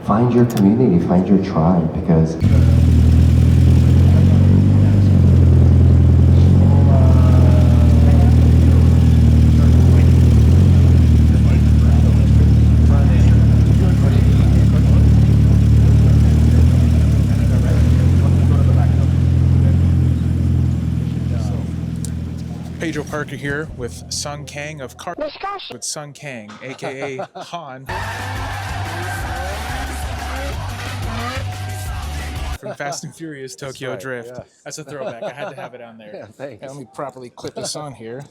find your community, find your tribe, because Pedro Parker here with Sung Kang of with Sun Kang, aka Han from Fast and Furious Tokyo right, Drift. yeah. That's a throwback. I had to have it on there. Yeah, thanks. Let me properly clip this on here.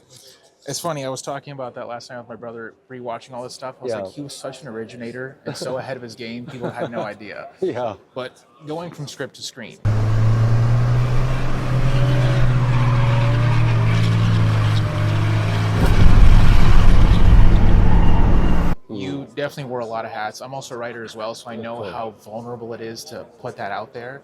It's funny, I was talking about that last night with my brother, rewatching all this stuff. I was Yeah. like, he was such an originator and so ahead of his game, people had no idea. Yeah. But going from script to screen. You definitely wore a lot of hats. I'm also a writer as well, so I know how vulnerable it is to put that out there.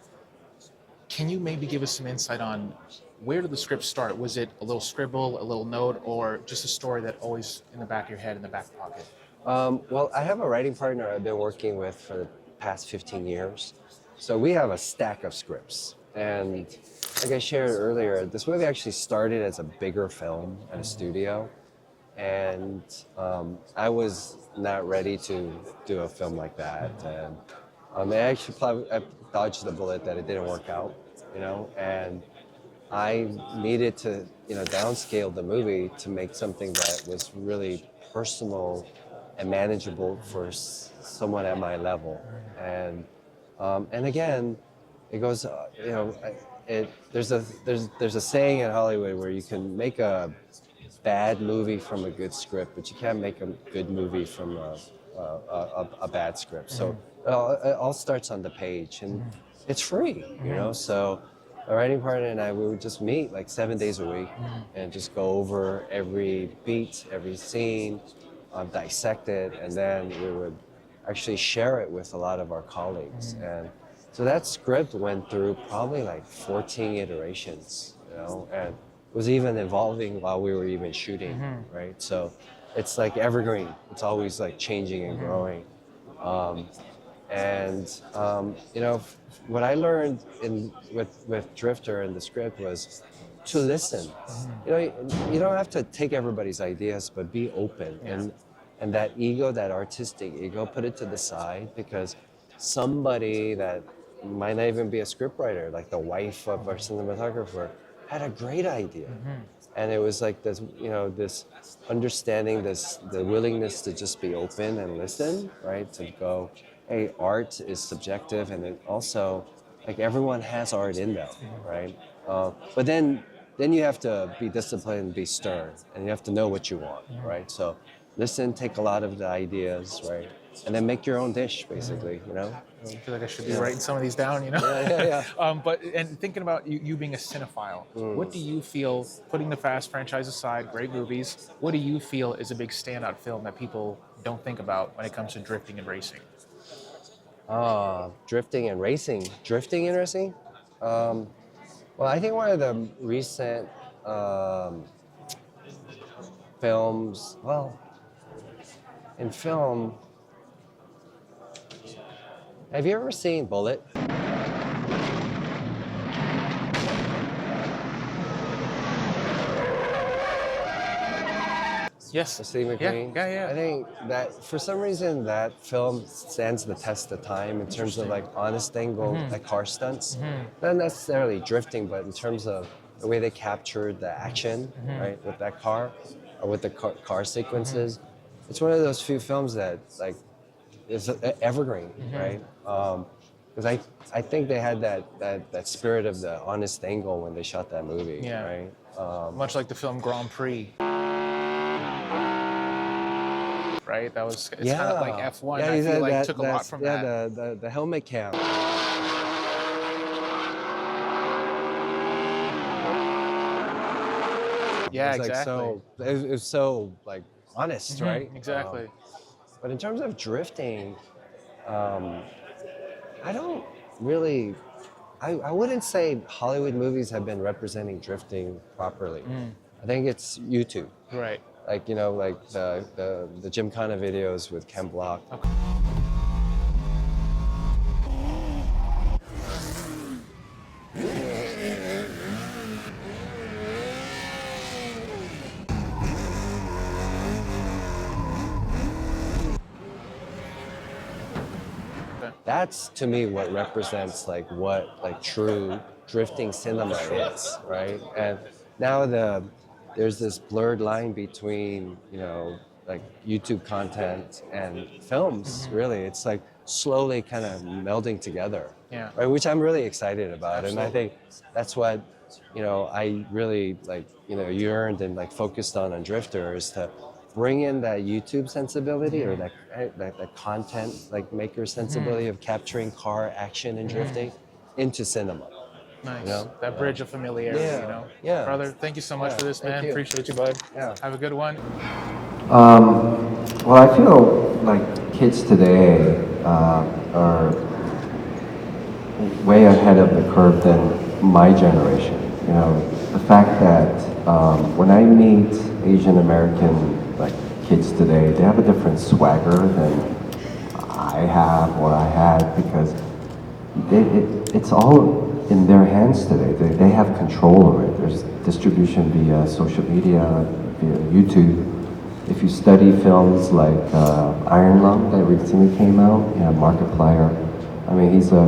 Can you maybe give us some insight on where did the script start? Was it a little scribble, a little note, or just a story that always in the back of your head, in the back pocket? Well, I have a writing partner I've been working with for the past 15 years. So we have a stack of scripts. And like I shared earlier, this movie actually started as a bigger film at a studio. And I was not ready to do a film like that. And I dodged the bullet that it didn't work out, and I needed to, downscale the movie to make something that was really personal and manageable for someone at my level. And again, it goes, there's a saying in Hollywood where you can make a bad movie from a good script, but you can't make a good movie from a bad script. So it all starts on the page, and it's free, So a writing partner and I, we would just meet like 7 days a week and just go over every beat, every scene, dissect it, and then we would actually share it with a lot of our colleagues. And so that script went through probably like 14 iterations, and was even evolving while we were even shooting, right? So it's like evergreen. It's always like changing and growing. What I learned with Drifter and the script was to listen. You don't have to take everybody's ideas, but be open. And that ego, that artistic ego, put it to the side, because somebody that might not even be a scriptwriter, like the wife of our cinematographer, had a great idea. And it was like this, this understanding, the willingness to just be open and listen, right? To go, hey, art is subjective, and it also, like, everyone has art in them, right? But then you have to be disciplined and be stern, and you have to know what you want, right? So listen, take a lot of the ideas, right? And then make your own dish, basically, I feel like I should be writing some of these down, Yeah. But thinking about you being a cinephile, what do you feel, putting the Fast franchise aside, great movies, what do you feel is a big standout film that people don't think about when it comes to drifting and racing? Drifting and racing. Drifting and racing? Well, I think one of the recent films, in film, have you ever seen Bullet? Yes. Steve McQueen? Yeah. I think that for some reason that film stands the test of time in terms of like honest angle, like car stunts. Not necessarily drifting, but in terms of the way they captured the action, right, with that car, or with the car sequences. It's one of those few films that like is evergreen, right? Because I think they had that spirit of the honest angle when they shot that movie, right? Much like the film Grand Prix. Right? It's kind of like F1. Yeah, I feel like took a lot from that. Yeah, the helmet cam. Yeah, It was exactly. it was so like honest, right? Exactly. But in terms of drifting, I don't really. I wouldn't say Hollywood movies have been representing drifting properly. I think it's YouTube. Right. Like like the Gymkhana videos with Ken Block. Okay. Yeah. That's to me what represents like what like true drifting cinema is, right? And now there's this blurred line between, you know, like YouTube content and films, really. It's like slowly kind of melding together, Yeah. right? Which I'm really excited about. And I Absolutely. think that's what, you know, I really like, you know, yearned and like focused on Drifter is to bring in that YouTube sensibility or that content like maker sensibility of capturing car action and drifting into cinema. Nice. You know? That bridge of familiarity, you Yeah, know? yeah. Brother, thank you so much Yeah, for this, thank man. you. Appreciate you, bud. Yeah. Have a good one. Well, I feel like kids today are way ahead of the curve than my generation. You know, the fact that when I meet Asian American like kids today, they have a different swagger than I have or I had because it's all in their hands today. They have control over it. There's distribution via social media, via YouTube. If you study films like Iron Lung that recently came out, you know, Markiplier, I mean, he's a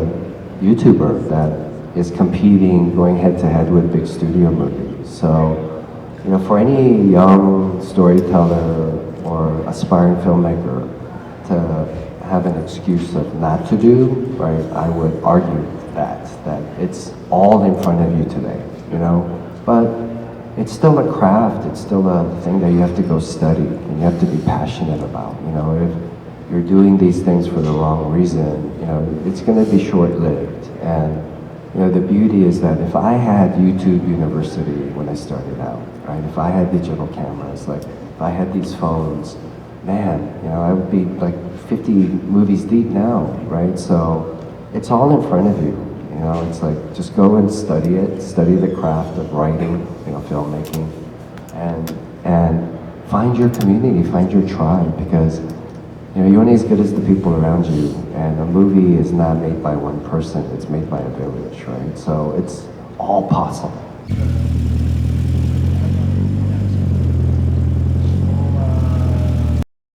YouTuber that is competing, going head to head with big studio movies. So, you know, for any young storyteller or aspiring filmmaker to have an excuse of not to do, right, I would argue that it's all in front of you today, you know? But it's still a craft, it's still a thing that you have to go study and you have to be passionate about, you know? If you're doing these things for the wrong reason, you know, it's gonna be short-lived. And, you know, the beauty is that if I had YouTube University when I started out, right? If I had digital cameras, like if I had these phones, man, you know, I would be like 50 movies deep now, right? So it's all in front of you. You know, it's like just go and study it, study the craft of writing, you know, filmmaking, and find your community, find your tribe, because you know you're only as good as the people around you. And a movie is not made by one person; it's made by a village, right? So it's all possible.